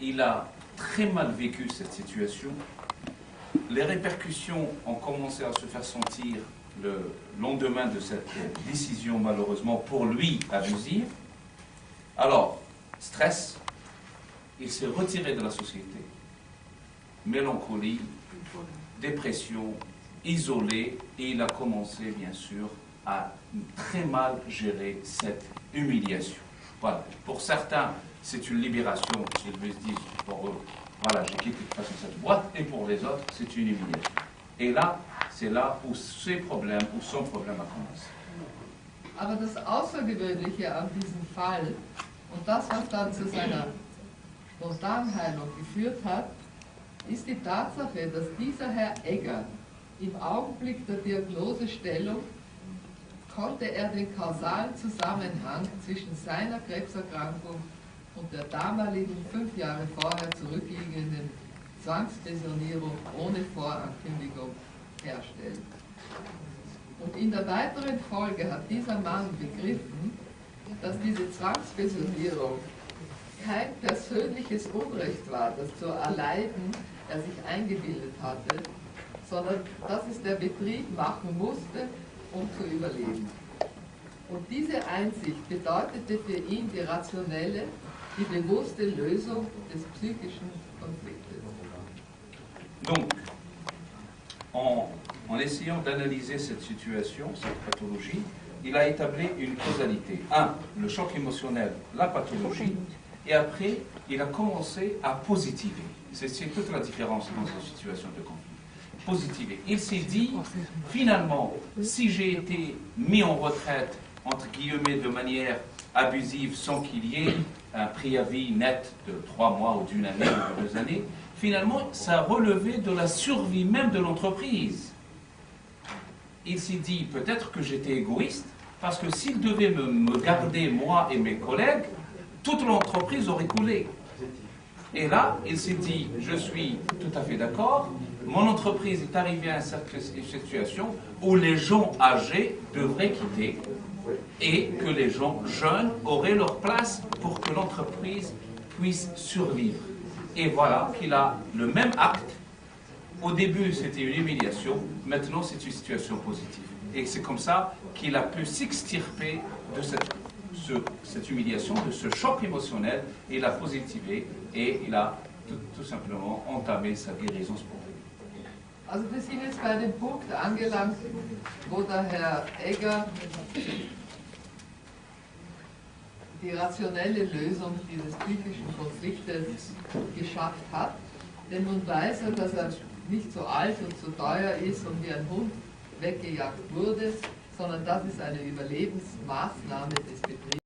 il a très mal vécu cette situation. Les répercussions ont commencé à se faire sentir le lendemain de cette décision, malheureusement, pour lui, abusive. Alors, stress, il s'est retiré de la société. Mélancolie, dépression, isolé, et il a commencé, bien sûr, à très mal gérer cette humiliation. Voilà. Pour certains, c'est une libération, ils se disent, pour eux, voilà, j'ai quitté de toute façon cette boîte, et pour les autres, c'est une humiliation. Et là, c'est là où ses problèmes, où son problème a commencé. Aber das Außergewöhnliche an diesem Fall und das, was dann zu seiner Spontanheilung geführt hat, ist die Tatsache, dass dieser Herr Egger im Augenblick der Diagnosestellung konnte er den kausalen Zusammenhang zwischen seiner Krebserkrankung und der damaligen 5 Jahre vorher zurückliegenden Zwangspensionierung ohne Vorankündigung herstellen. Und in der weiteren Folge hat dieser Mann begriffen, dass diese Zwangspensionierung kein persönliches Unrecht war, das zu erleiden er sich eingebildet hatte, sondern dass es der Betrieb machen musste, um zu überleben. Und diese Einsicht bedeutete für ihn die rationelle, die bewusste Lösung des psychischen Konfliktes. Donc, en essayant d'analyser cette situation, cette pathologie, il a établi une causalité. Un, le choc émotionnel, la pathologie, et après, il a commencé à positiver. C'est toute la différence dans cette situation de conflit. Positiver. Il s'est dit, finalement, si j'ai été mis en retraite, entre guillemets, de manière abusive, sans qu'il y ait un préavis net de 3 mois ou d'1 année ou de 2 années, finalement, ça relevait de la survie même de l'entreprise. Il s'est dit, peut-être que j'étais égoïste, parce que s'il devait me garder, moi et mes collègues, toute l'entreprise aurait coulé. Et là, il s'est dit, je suis tout à fait d'accord, mon entreprise est arrivée à une situation où les gens âgés devraient quitter et que les gens jeunes auraient leur place pour que l'entreprise puisse survivre. Et voilà qu'il a le même acte. Au début, c'était une humiliation, maintenant c'est une situation positive. Et c'est comme ça qu'il a pu s'extirper de cette humiliation, de ce choc émotionnel, et il a positivé et il a tout simplement entamé sa guérison spontanée. Also wir sind jetzt bei dem Punkt angelangt, wo der Herr Egger die rationelle Lösung dieses psychischen Konfliktes geschafft hat. Denn nun weiß er, dass er nicht so alt und so teuer ist und wie ein Hund weggejagt wurde, sondern das ist eine Überlebensmaßnahme des Betriebs.